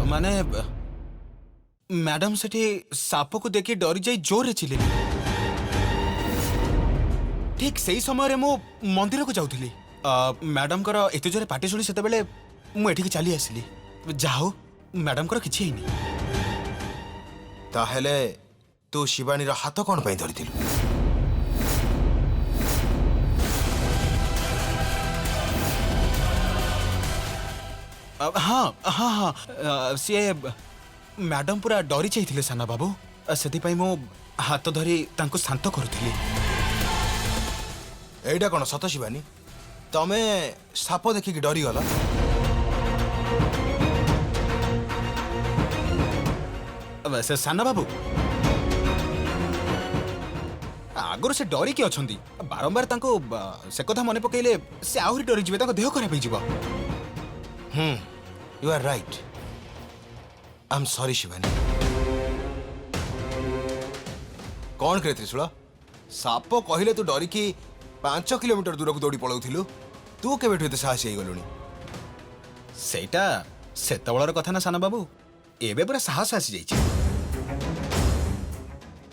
माने मैडम सेठी साप को देखि डरी जाई जोर रे चिल्ले। ठीक सही समय मु मंदिर को जाउथली। मैडम कर एते जोरे पाटी सुनी सेते बेले मु एठी चली आसली। जाओ मैडम कर किछि हेनी। ताहेले तू शिवानी रा हाथ कोन पई धरिथिलु? हाँ हाँ हाँ सी मैडम पूरा डरी जाइथिले साना बाबू। सेति पई मु हाथ धरी तांको शांत करूथली। एइडा कोन सत शिवानी? तमे साप देखि कि डरी गला? वैसे साना बाबू आगुर से डरी कि अछंती बारंबार तांको से कथा मने पकेले से आहुरी डरी जिवे तांको देह खराब होई जिवो। You are right. I am sorry Shivani. कौन करे त्रिशूल? साप कहले तू डरी कि 5 किलोमीटर दूर को दौड़ी पलाउथिलु। तू केबेठु एते साहसी गलुनी? सेटा सेतबळर कथा ना साना बाबू। एबे पूरा साहस आसी जाइछि।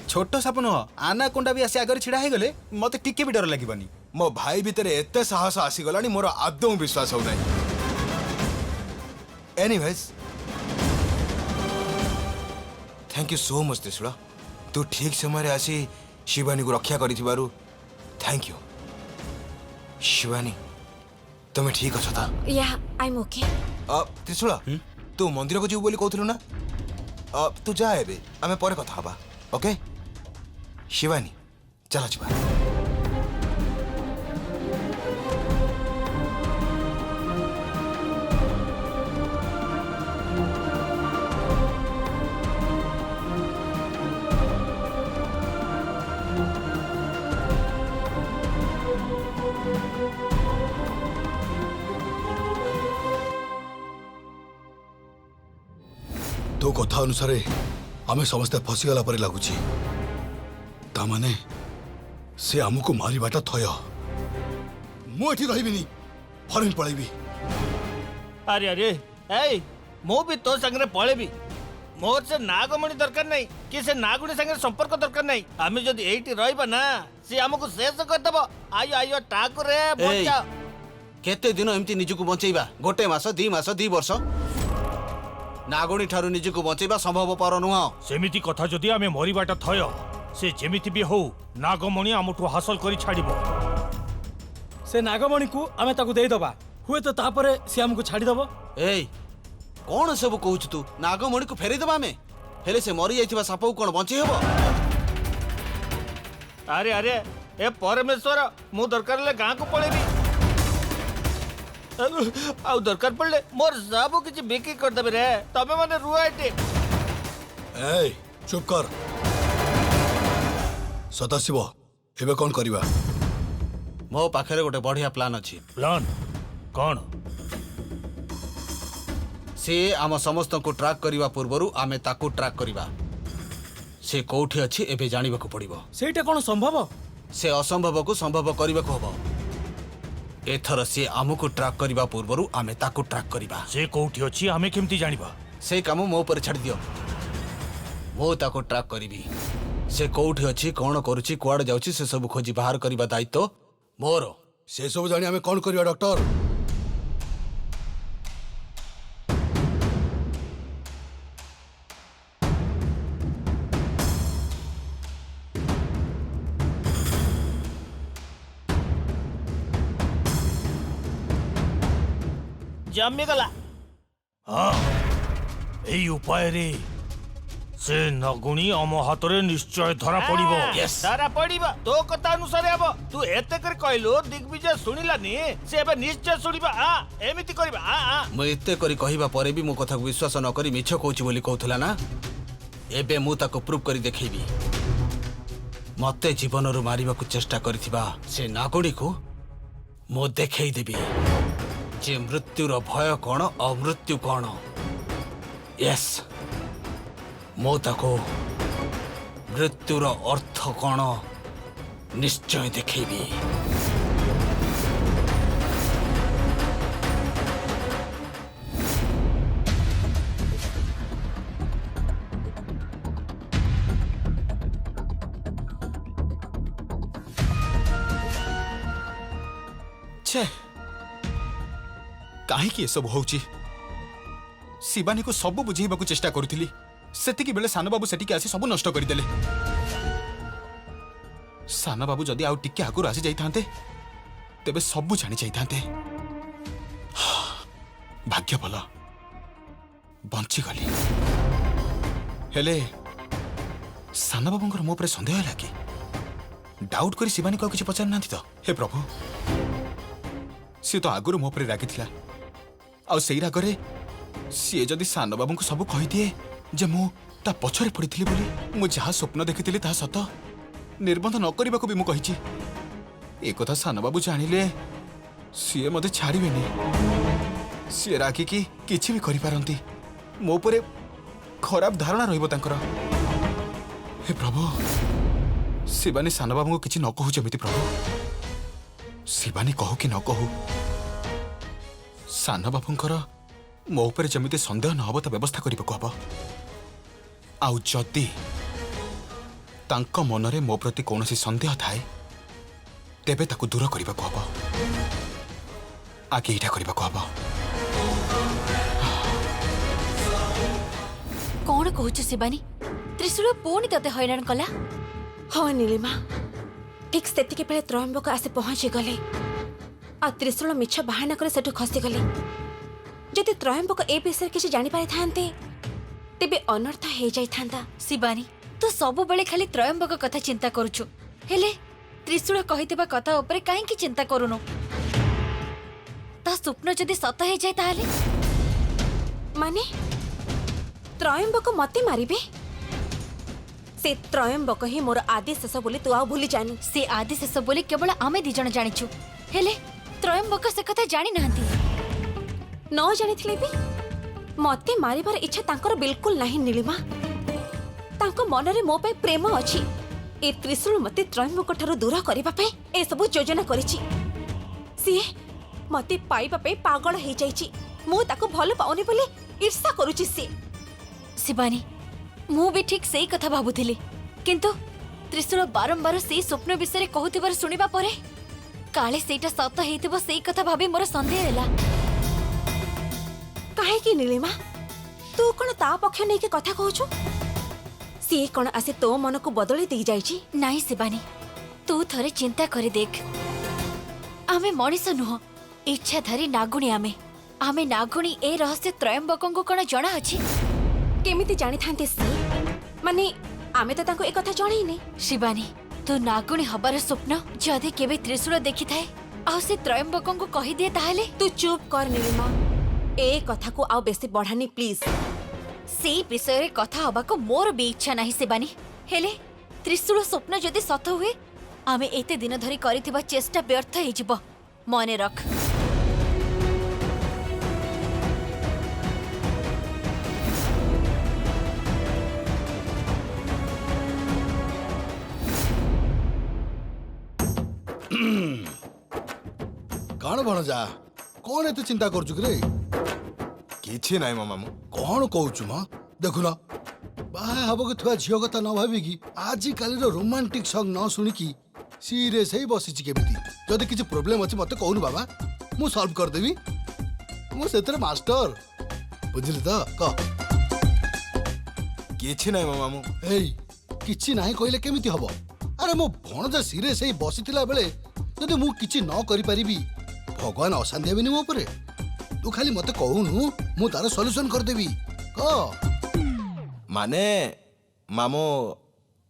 छोटो साप नुह आना कोंडा भी आसी आगर छिड़ा हे गले मते टिके भी डर लागिबनी। मो भाई भितर एते साहस आसी गलानी मोर आदौ विश्वास हो नाही। Anyways thank you so much त्रिशूल। तू ठीक समय आसी शिवानी को रक्षा करिथिबारु थैंक यू। शिवानी तुम्हें ठीक अछ त? या आई एम ओके। त्रिशूल तू मंदिर को जीव बोली कहथिलु ना? तू जा एबे आमे परे कथा हबा। ओके शिवानी चला जिबा। तो कथा अनुसार आम समस्ते फसीगला पर लगुच। तामाने से आमको मारिबाटा थय। मुझे रही फरेन पलैबी। अरे अरे ए मो भी तो संगे पलैबी। मोर से नागमणि दरकार नहीं कि से नागुणी संगे संपर्क दरकार नहीं। आमे जदी एठी रहबा ना से हमको शेष कर देबो। आयो आयो ठाकुर रे बच्चा। केते दिन एमती निजुको बचैबा? गोटे मास 2 मास 2 वर्ष नागुणी ठारू निजुको बचैबा संभव पर नुह। सेमिति कथा जदी आमे मरिबाटा थय से जेमिति भी हो नागमणि आमठु हासिल करी छाड़िबो। से नागमणि को आमे ताकू देई दबा। हुए तो तापरे से हमको छाड़ी दबो। ए कोन सब कहूछ तू? नागमणि को फेरै दबा में हेले से मरि जाइथिबा साप को कोन बंचै हेबो? अरे अरे ए परमेश्वर मु दरकार ले गां को पळेबी। आउ दरकार पड़ले मोर सब किछि बिक्री कर देबे रे। तबे माने रुआइटे। ए चुप कर। सदाशिव एबे कोन करिबा? मो पाखरे गोटे बढ़िया प्लान अछि। प्लान कोन? से आम समस्त को ट्रैक करिवा पूर्वरु आमे ताकू ट्रैक करिवा। से कोठी अछि एबे जानिबा को पड़िबो। सेटा कोन संभव? से असंभव को संभव करिबा को हबो। एथर से आमको ट्रैक करिबा पूर्वरु आमे ताकू ट्रैक करिबा। से कोठी अछि आमे केमती जानिबा? से काम मो पर छाड़ दियो। मो ताको ट्रैक करिबी। से कोठी अछि कोन करूछि कुआड जाउछि से सब खोजी बाहर करिबा दायित्व मोर। से सब जानी आमे कोन करिबा डॉक्टर? जम्मी गला। हाँ एई उपाय रे से नगुणी आम हाथ रे निश्चय धरा पड़िबो। धरा पड़िबो तो कथा अनुसार हबो। तू एते कर कहलो दिग्विजय सुनिलानी से एबे निश्चय सुनिबा। एमिति करबा। म एते करी कहिबा परे भी मो कथा को विश्वास न करी मिछ कहूछि बोली कहथला ना। एबे मु ताको प्रूफ करी देखैबी। मते जीवन रु मारिबा को चेष्टा करिथिबा से नागुणी को मो देखै देबी जे मृत्युर भय कौन अमृत्यु कौन। यस मो ताको मृत्युर अर्थ कौन निश्चय देखैबी। छे काहेकि ए सब होउची शिवानी को सब बुझेइबा को चेष्टा करूथिली सेतिकी बेले सानो बाबू सेटिकी आसी सब नष्ट करि देले सानो बाबू जदि आउ टिके आगुर आसी जाई थांते तेबे सब जानि जाई थांते भाग्य भला बंची गली हेले सानो बाबूंकर मो पर संदेह होला कि डाउट करी शिवानी को किसी पचार नांती तो हे प्रभु सी तो आगुर मो पर रागी थिला आ सेई रागरे सी जदि सानो बाबू को सब कहि दिए जे मु ता पछरे पड़िथिली बोली मु जहा स्वप्न देखिथिली ता सत निर्बंध न करिबा को भी मु कहिची ए कथा सानो बाबू जानिले सी मते छाड़िबेनी सी रागी की किछि भी करि पारंती मो परे खराब धारणा रहिबो तांकर हे प्रभु शिवानी सानो बाबू को किछि न कहू जमिति प्रभु शिवानी कहू कि न कहू सानो बाबूंकर मो ऊपर जमिति संदेह न हब तो व्यवस्था करने को हब आउ जदि तांको मनरे मो प्रति कौनसी संदेह थाए तेबे ताकू दूर करने को हब आगे इटा करने को हब कौन कहूच शिवानी त्रिशूल पुणी तते हैरान कला हाँ नीलिमा ठीक सेतिके बेले त्रयंबक आसी पहुंची गले आ त्रिशूल मिछ बाहाना करे सेठु खसी गले जदि त्रयंबक ए विषय किसी जानि पारि थांते तेबे अनर्थ हे जाई थांता शिवानी तू सब बेले खाली त्रयंबक कथा चिंता करूछु हेले त्रिशूल कहितबा कथा ऊपर काहे की चिंता करूनो ता स्वप्न जदि सत हे जाय ताले माने त्रयंबक मते मारिबे से त्रयंबक ही मोर आदि शेष बोली तू आ भूली जानी से आदि शेष बोली केवल आमे दी जण जानिछु हेले त्रयंबक से कथा जानि नांती न जानिथिले भी मते मारिबार इच्छा तांकर बिल्कुल नहीं नीलिमा तांको मनरे मो पे प्रेम अछि ए त्रिशूल मते त्रयंबक ठारो दूर करिबा पे ए सब योजना करिछि सी मते पाइबा पे पागल हे जाइछि मु ताको भलो पाउनी बोली ईर्ष्या करूछि सी शिवानी मु भी ठीक सही कथा भाबुथिली किंतु त्रिशूल बारंबार से स्वप्न विषय कहूथिबार सुनिबा परे काले सेटा सत हेतिबो सेई कथा भाबी मोर संदेह हैला काहे की नीलिमा तू कोन ता पक्ष नै के कथा कहूछु सी कोन आसे तो मन को बदली दी जाइछि नाही शिवानी तू थरे चिंता करी देख आमे मଣିଷ नुह इच्छाधारी नागुणी आमे नागुणी ए रहस्य त्रयंबकंको कोन जणा अछि केमिति जानि थांते सी माने आमे तो तांको ए कथा जणाई नै शिवानी तू नागुणी हबार स्वप्न जदि केबे त्रिशूल देखि थाए आ से त्रयंबकंको कहि दे ताहाले तू चुप कर नीलिमा ए कथा को आउ बेसी बढ़ानी प्लीज से विषय रे कथा हबा को मोर भी इच्छा नाही शिवानी हेले त्रिशूल स्वप्न जदि सत हुए आमे एते दिन धरि करिथिबा चेष्टा व्यर्थ हे जिवो मने रख काण भणजा कौन एते चिंता करछु रे किछि नाही मामू कौन कहूछु म देखुना बाहा हब के थुआ झियो कथा न भाबी कि आजि काली रो रोमांटिक सॉन्ग न सुनी कि सीरियस हे बसिछि केमिति जदि किछि प्रॉब्लम अछि मते कहूनु बाबा मु सॉल्व कर देबी मु सेतरे मास्टर बुझिली त क किछि नाही मामू एई किछि नाही कइले केमिति हबो अरे मो भणजा सीरियस हे बसिथिला बेले जदि मु किछि न करि परिबी भगवान अशांति हेबिनी मो परे तू खाली मते कहूनु मु तार सॉल्यूशन कर देबी क माने मामू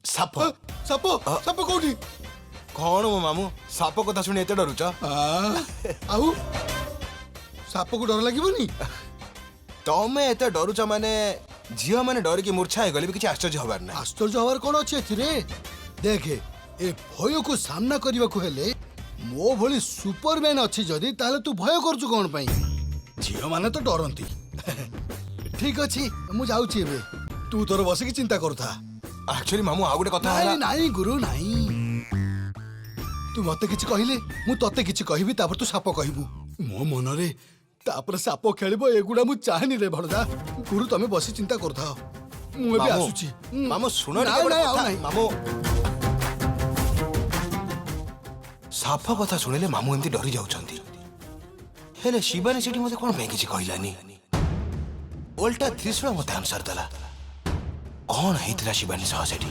साप साप साप कोठी कौन मो मामू साप कथा सुनी एते डरुच आउ साप को डर लागिबनी तमे एते डरुच माने झियो माने डर की मूर्छा हे गली भी किछि आश्चर्य हबार ना आश्चर्य हवार कोन अछि एथिरे देखे ए भय को सामना करबा को हेले मो भली सुपरमैन अछि जदी ताले तू भय करछु कोन पई झियो माने तो डरंती ठीक अछि मु जाउ छी एबे तू तोर बसे की चिंता करथा एक्चुअली मामू आ गुटे कथा नाही हला नाही गुरु नाही तू मते किछि कहिले मु तते किछि कहिबी तापर तू साप कहिबू मो मनरे तापर साप खेलिबो एगुडा मु चाहनी रे भणजा गुरु तमे बसी चिंता करथा मु एबे मामू, आसुची मामू सुनो नाही, टिके नाही, कथा नाही। मामू साफ कथा सुनिले मामू एमती डरी जाउछंती हेले शिवानी सेठी मते कोन पे किछि कहलानी ओल्टा त्रिशूल मते आंसर दला कोन हेतला शिवानी सह सेठी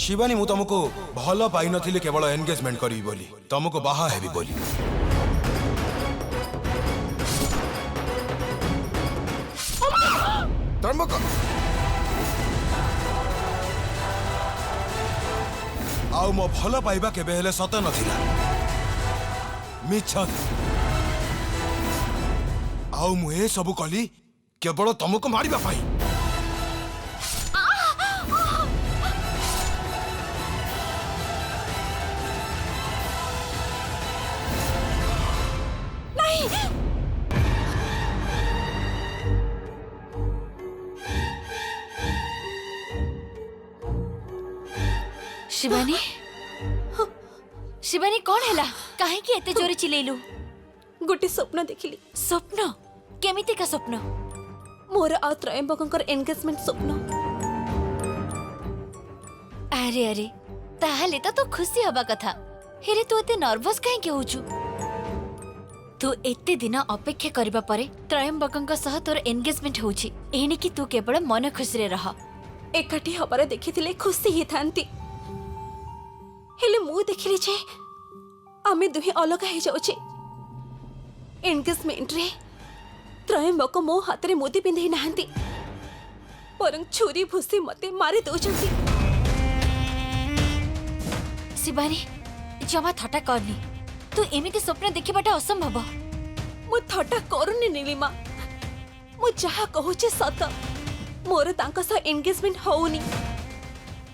शिवानी मु तुमको भल पाई नथिले केवल एंगेजमेंट करी बोली तुमको बाहा हेबी बोली त्र्यंबक आउ मो भल पाइबा केबे हेले सत नथिला मिछ आउ मु ए सब कली केवल तुमको मारिबा पाई शिवानी शिवानी कौन हैला काहे की एते जोरे चिलेलु गोटे स्वप्न देखिली स्वप्न केमिति का स्वप्न मोर आ त्रयंबकंकर एंगेजमेंट स्वप्न। अरे अरे ताहले तो खुशी हबा कथा हेरे तू एते नर्वस काहे के होचु तू एते दिन अपेक्षा करबा परे त्रयंबकंक सह तोर एंगेजमेंट होची एनी कि तू केवल मन खुशी रे रह एकाठी हबार देखिथिले खुशी ही थांती हेले मु देखिली जे आमे दुहे अलग हे जाउछे एंगेजमेंट रे त्रयंबक मो हाथ रे मोदी पिंधे नाहंती परं छुरी भुसी मते मारी दउछंती। शिवानी जमा थटा करनी तू एमिति स्वप्न देखिबाटा असंभव मु थटा करूनी नीलिमा मु जहा कहूचे सत मोर तांका सह एंगेजमेंट होउनी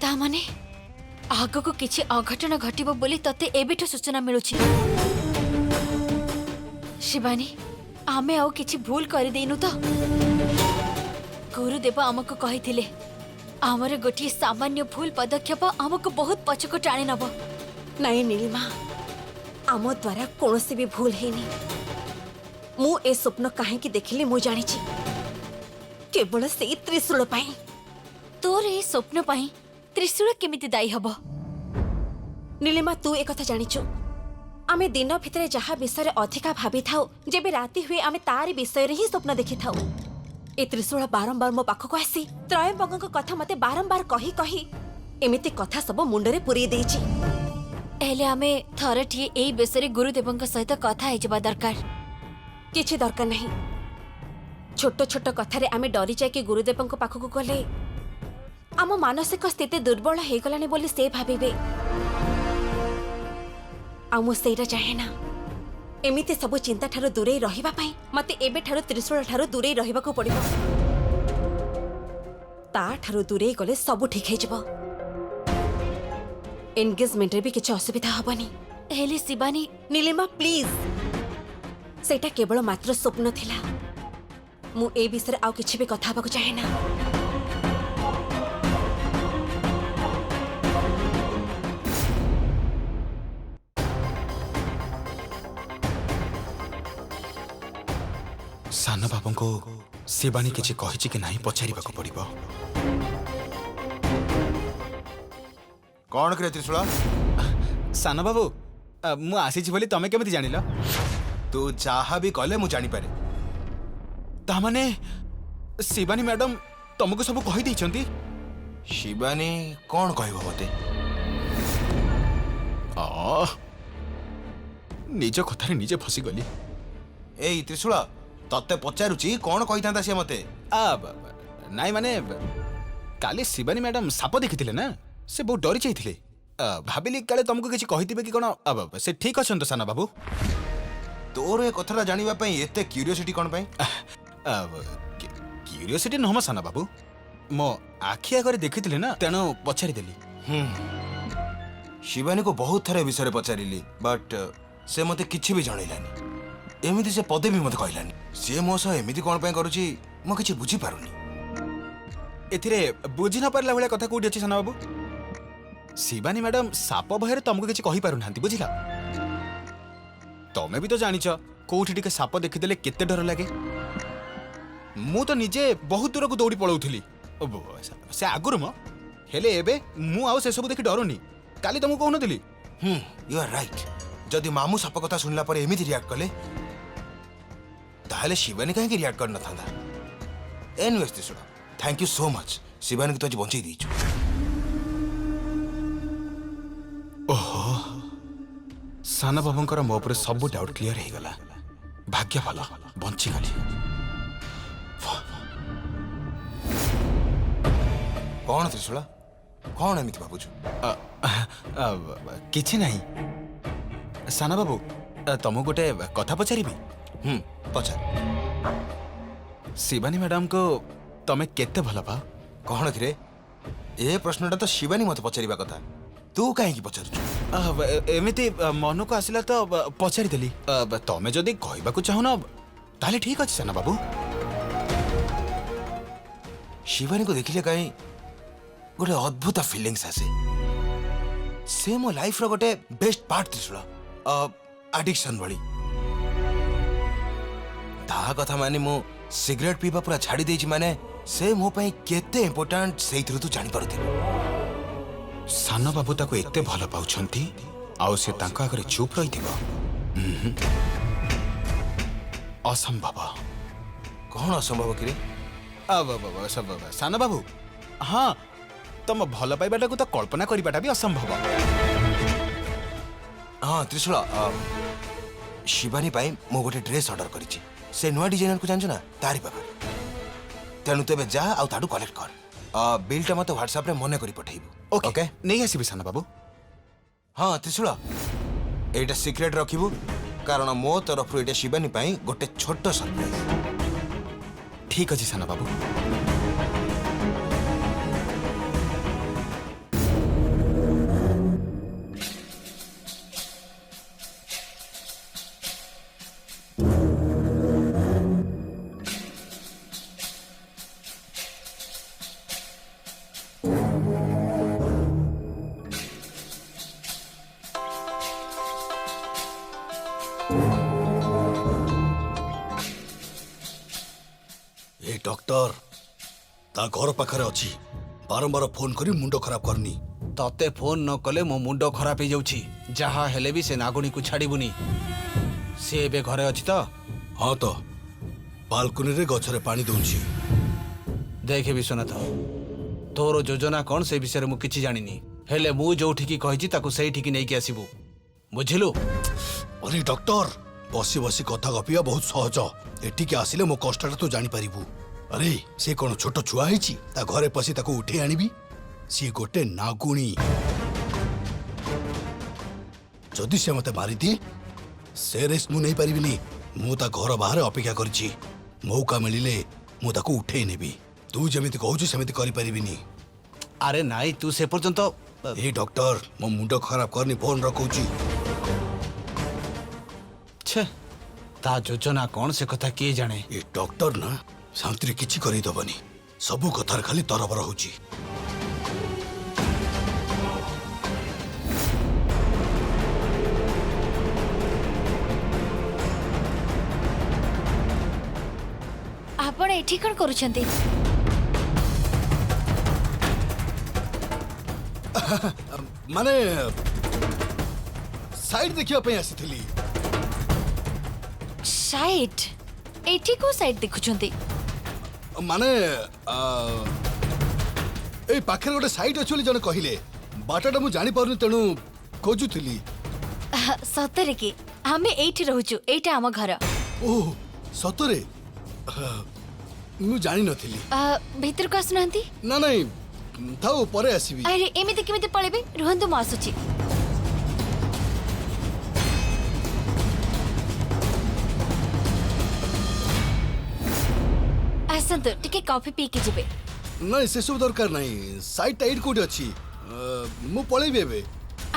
ता माने आगो को किछि अघटन घटिबो बोली तते एबिठो सूचना मिलुछि शिवानी आमे आउ किछि भूल करि देनु तो गुरुदेव हमको कहिथिले हमर गोटी सामान्य भूल पदक्षेप हमको बहुत पछको टाणी नब नहीं नीलिमा आम द्वारा कोनोसी भी भूल हेनी मु ए स्वप्न काहे की देखिले मु जानि छी केवल से त्रिशूल पाई तोर ए स्वप्न पाई त्रिशूल केमिति दाई हबो नीलिमा तू एक कथा जानिचु आमे दिन भितरे जहा विषय अधिका भाबी थाउ जेबे राती हुए आमे तारी विषय रे ही स्वप्न देखि थाउ ए त्रिशूल बारंबार मो पाखको आसी त्रयंबकक कथा मते बारंबार कही कही एमिति कथा सब मुंडरे पुरी देछि एले आमे थरठी एई विषय गुरुदेवंक सहित कथा हे जबा दरकार किछि दरकार नहीं छोट छोट कथा रे आमे डरी जाय कि गुरुदेवंक पाखको गले आम मानसिक स्थिति दुर्बल हे गलानी बोली से भाबिबे आमु सेरा चाहे ना एमिति सब चिंता ठारो दूरे रहिबा पई मते एबे ठारो त्रिशूल ठारो दूरे रहिबा को पड़िबो ता ठारो दूरे गले सब ठीक हे जबो एंगेजमेंट रे भी किछ असुविधा हबनी हेले शिवानी नीलिमा प्लीज सेटा केवल मात्र स्वप्न थिला मु ए विषय आउ किछ भी कथा हबा को चाहे ना सान बाबू को शिवानी किछि कहिछि कि नहीं पचारिबा को पड़िबो कोन करे त्रिशूल सान बाबू मु आसी बोली तमे केमिति जानिलो तू जहा भी कहले मु जानि पारे ता माने शिवानी मैडम तुमको सब कहि दैछंती शिवानी कोन कहबो मते निज कथारे निजे फसी गली एई त्रिशूल तते पचारुची कोन कहितांता से मते नाई माने काली शिवानी मैडम साप देखिथिले ना से बहुत डरी जाइथिले ଭାବିଲି କାଳେ ତମକୁ କିଛି କହିଥିବେ କି କଣ ସେ ଠିକ ଅଛନ୍ତି ତ ସାନ ବାବୁ ତୋର ଏ କଥାଟା ଜାଣିବା ପାଇଁ ଏତେ କ୍ୟୁରିଓସିଟି କ'ଣ ପାଇଁ? କ୍ୟୁରିଓସିଟି ନୁହଁ ସାନ ବାବୁ ମୋ ଆଖି ଆଗରେ ଦେଖିଥିଲି ନା ତେଣୁ ପଚାରିଦେଲି। ଶିବାନୀକୁ ବହୁତ ଥର ଏ ବିଷୟରେ ପଚାରିଲି ବଟ୍ ସେ ମୋତେ କିଛି ବି ଜଣେଇଲାନି। ଏମିତି ସେ ପଦେ ବି ମୋତେ କହିଲାନି। ସିଏ ମୋ ସହ ଏମିତି କ'ଣ ପାଇଁ କରୁଛି ମୁଁ କିଛି ବୁଝିପାରୁନି। ଏଥିରେ ବୁଝି ନ ପାରିଲା ଭଳିଆ କଥା କୋଉଠି ଅଛି ସାନ ବାବୁ? ଶିବାନୀ ମ୍ୟାଡାମ ସାପ ଭୟରେ ତମକୁ କିଛି କହିପାରୁନାହାନ୍ତି ବୁଝିଲ। ତମେ ବି ତ ଜାଣିଛ କୋଉଠି ଟିକେ ସାପ ଦେଖିଦେଲେ କେତେ ଡର ଲାଗେ। ମୁଁ ତ ନିଜେ ବହୁତ ଦୂରକୁ ଦୌଡ଼ି ପଳାଉଥିଲି ସେ ଆଗରୁ ମ ହେଲେ ଏବେ ମୁଁ ଆଉ ସେସବୁ ଦେଖି ଡରୁନି। କାଲି ତମକୁ କହୁନଥିଲି। You R right. ଯଦି ମାମୁଁ ସାପ କଥା ଶୁଣିଲା ପରେ ଏମିତି ରିଆକ୍ଟ କଲେ ତାହେଲେ ଶିବାନୀ କାହିଁକି react କରିନଥାନ୍ତା? ଏନିୱେଜ୍ Trishul thank you so much. ଶିବାନୀକୁ ତ ଆଜି ବଞ୍ଚେଇ ଦେଇଛୁ। ଓହୋ ସାନ ବାବୁଙ୍କର ମୋ ଉପରେ ସବୁ ଡାଉଟ୍ କ୍ଲିୟର ହେଇଗଲା। ଭାଗ୍ୟ ଭଲ ବଞ୍ଚିଗଲି। କ'ଣ ତ୍ରିଶୂଳ କ'ଣ ଏମିତି ଭାବୁଛୁ? କିଛି ନାହିଁ ସାନ ବାବୁ ତମକୁ ଗୋଟେ କଥା ପଚାରିବି? ପଚାର। ଶିବାନୀ ମ୍ୟାଡାମକୁ ତମେ କେତେ ଭଲ ପାଅ? କ'ଣ କିରେ ଏ ପ୍ରଶ୍ନଟା ତ ଶିବାନୀ ମୋତେ ପଚାରିବା କଥା। ତୁ କାହିଁକି ପଚାରୁଛୁ? ଏମିତି ମନକୁ ଆସିଲା ତ ପଚାରିଦେଲି। ତମେ ଯଦି କହିବାକୁ ଚାହୁଁନ ତାହେଲେ ଠିକ ଅଛି ସାନ ବାବୁ। ଶିବାନୀକୁ ଦେଖିଲେ କାହିଁ ଗୋଟେ ଅଦ୍ଭୁତ ଫିଲିଙ୍ଗସ୍ ଆସେ। ସେ ମୋ ଲାଇଫର ଗୋଟେ ବେଷ୍ଟ ପାର୍ଟ ତ୍ରିଶୂଳ। ଆଡିକ୍ସନ ଭଳି। ତା କଥା ମାନେ ମୁଁ ସିଗାରେଟ ପିଇବା ପୁରା ଛାଡ଼ି ଦେଇଛି ମାନେ ସେ ମୋ ପାଇଁ କେତେ ଇମ୍ପୋର୍ଟାଣ୍ଟ ସେଇଥିରୁ ତୁ ଜାଣିପାରୁଥିବୁ। ସାନ ବାବୁ ତାକୁ ଏତେ ଭଲ ପାଉଛନ୍ତି ଆଉ ସେ ତାଙ୍କ ଆଗରେ ଚୁପ୍ ରହିଥିବ? ଅସମ୍ଭବ। କ'ଣ ଅସମ୍ଭବ କିରେ? ସାନ ବାବୁ ହଁ ତମ ଭଲ ପାଇବାଟାକୁ ତ କଳ୍ପନା କରିବାଟା ବି ଅସମ୍ଭବ। ହଁ ତ୍ରିଶୂଳ ଶିବାନୀ ପାଇଁ ମୁଁ ଗୋଟେ ଡ୍ରେସ୍ ଅର୍ଡର କରିଛି। ସେ ନୂଆ ଡିଜାଇନରକୁ ଜାଣିଛୁ ନା ତାରି ପାଖରେ। ତେଣୁ ତୁ ଏବେ ଯା ଆଉ ତାଠୁ କଲେକ୍ଟ କର। ବିଲ୍ଟା ମୋତେ ହ୍ୱାଟ୍ସଆପ୍ରେ ମନେ କରି ପଠେଇବୁ। ଓକେ ନେଇ ଆସିବି ସାନ ବାବୁ। ହଁ ତ୍ରିଶୂଳ ଏଇଟା ସିକ୍ରେଟ୍ ରଖିବୁ କାରଣ ମୋ ତରଫରୁ ଏଇଟା ଶିବାନୀ ପାଇଁ ଗୋଟେ ଛୋଟ ସରପ୍ରାଇଜ୍। ଠିକ ଅଛି ସାନ ବାବୁ। ଏ ଡକ୍ଟର ତା ଘର ପାଖରେ ଅଛି। ବାରମ୍ବାର ଫୋନ କରି ମୁଣ୍ଡ ଖରାପ କରନି। ତତେ ଫୋନ ନ କଲେ ମୋ ମୁଣ୍ଡ ଖରାପ ହେଇଯାଉଛି। ଯାହା ହେଲେ ବି ସେ ନାଗୁଣୀକୁ ଛାଡ଼ିବୁନି। ସେ ଏବେ ଘରେ ଅଛି ତ? ହଁ ତ ବାଲକୁନିରେ ଗଛରେ ପାଣି ଦଉଛି। ଦେଖେ ବିଶ୍ୱନାଥ ତୋର ଯୋଜନା କ'ଣ ସେ ବିଷୟରେ ମୁଁ କିଛି ଜାଣିନି। ହେଲେ ମୁଁ ଯୋଉଠିକି କହିଛି ତାକୁ ସେଇଠିକି ନେଇକି ଆସିବୁ ବୁଝିଲୁ? ଅରେ ଡକ୍ଟର ବସି ବସି କଥା ଗପିବା ବହୁତ ସହଜ। ଏଠିକି ଆସିଲେ ମୋ କଷ୍ଟଟା ତୁ ଜାଣିପାରିବୁ। ଆରେ ସେ କ'ଣ ଛୋଟ ଛୁଆ ହେଇଛି ତା ଘରେ ପଶି ତାକୁ ଉଠେଇ ଆଣିବି? ସିଏ ଗୋଟେ ନାଗୁଣୀ। ଯଦି ସେ ମତେ ମାରିଦିଏ ସେ ରିସ୍କ ମୁଁ ନେଇପାରିବିନି। ମୁଁ ତା ଘର ବାହାରେ ଅପେକ୍ଷା କରିଛି। ମୌକା ମିଳିଲେ ମୁଁ ତାକୁ ଉଠେଇ ନେବି। ତୁ ଯେମିତି କହୁଛୁ ସେମିତି କରିପାରିବିନି। ଆରେ ନାଇଁ ତୁ ସେ ପର୍ଯ୍ୟନ୍ତ ଏ ଡକ୍ଟର ମୋ ମୁଣ୍ଡ ଖରାପ କରନି। ଫୋନ ରଖୁଛି। ଛେ ତା ଯୋଜନା କ'ଣ ସେ କଥା କିଏ ଜାଣେ? ଏ ଡକ୍ଟର ନା ଶାନ୍ତିରେ କିଛି କରେଇଦବନି। ସବୁ କଥାରେ ଖାଲି ତରବର ହଉଛି। ଆପଣ ଏଠି କ'ଣ କରୁଛନ୍ତି? ମାନେ ସାଇଡ୍ ଦେଖିବା ପାଇଁ ଆସିଥିଲି। ସାଇଟ୍? ଏଠି କୋଉ ସାଇଟ୍ ଦେଖୁଛନ୍ତି? ମାନେ ଏଇ ପାଖରେ ଗୋଟେ ସାଇଟ୍ ଅଛି ବୋଲି ଜଣେ କହିଲେ। ବାଟଟା ମୁଁ ଜାଣିପାରୁନି ତେଣୁ ଖୋଜୁଥିଲି। ସତରେ କି? ଆମେ ଏଇଠି ରହୁଛୁ। ଏଇଟା ଆମ ଘର। ଓହ ସତରେ? ମୁଁ ଜାଣିନଥିଲି। ଭିତରକୁ ଆସୁନାହାନ୍ତି। ନା ନାଇଁ ଥାଉ ପରେ ଆସିବି। ଆରେ ଏମିତି କେମିତି ପଳେଇବେ? ରୁହନ୍ତୁ ମୁଁ ଆସୁଛି। ଆସନ୍ତୁ ଟିକେ କଫି ପିଇକି ଯିବେ। ନାଇଁ ସେସବୁ ଦରକାର ନାହିଁ। ସାଇଡ୍ଟା ଏଇଠି କୋଉଠି ଅଛି? ମୁଁ ପଳେଇବି ଏବେ।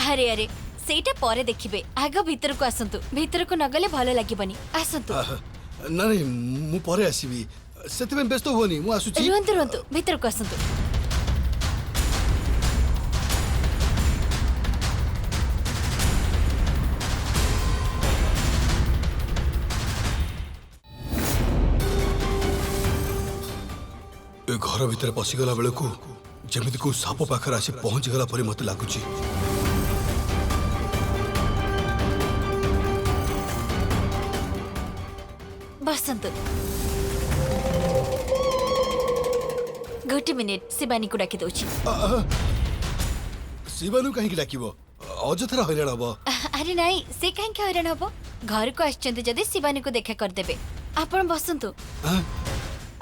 ଆରେ ଆରେ ସେଇଟା ପରେ ଦେଖିବେ। ଆଗ ଭିତରକୁ ଆସନ୍ତୁ। ଭିତରକୁ ନଗଲେ ଭଲ ଲାଗିବନି। ଆସନ୍ତୁ। ନାଇଁ ମୁଁ ପରେ ଆସିବି, ସେଥିପାଇଁ ବ୍ୟସ୍ତ ହୁଅନି, ମୁଁ ଆସୁଛି। ରୁହନ୍ତୁ ରୁହନ୍ତୁ ଭିତରକୁ ଆସନ୍ତୁ। ଏ ଘର ଭିତରେ ପଶିଗଲା ବେଳକୁ ଯେମିତି କୋଉ ସାପ ପାଖରେ ଆସି ପହଞ୍ଚିଗଲା ପରି ମତେ ଲାଗୁଛି। ବସନ୍ତୁ। ଗୋଟେ ମିନିଟ୍ ଶିବାନୀକୁ ଡାକି ଦଉଛି। ଶିବାନୁ କାହିଁକି ଡାକିବ? ଅଯଥାରେ ହଇରାଣ ହବ। ଆରେ ନାଇଁ ସେ କାହିଁକି ହଇରାଣ ହବ? ଘରକୁ ଆସିଛନ୍ତି ଯଦି ଶିବାନୀକୁ ଦେଖା କରିଦେବେ। ଆପଣ ବସନ୍ତୁ।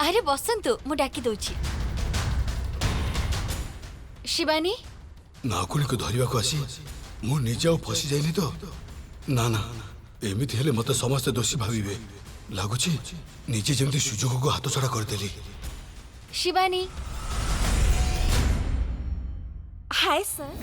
ଆରେ ବସନ୍ତୁ, ମୁଁ ଡାକି ଦଉଛି। ଶିବାନୀ ନାଗୁଣୀକୁ ଧରିବାକୁ ଆସି ମୁଁ ନିଜେ ଆଉ ଫସି ଯାଇନି ତ? ନା ନା, ଏମିତି ହେଲେ ମତେ ସମସ୍ତେ ଦୋଷୀ ଭାବିବେ। ଲାଗୁଛି ନିଜେ ଯେମିତି ସୁଯୋଗକୁ ହାତଛଡ଼ା କରିଦେଲି। ଶିବାନୀ ହାय ସାର୍।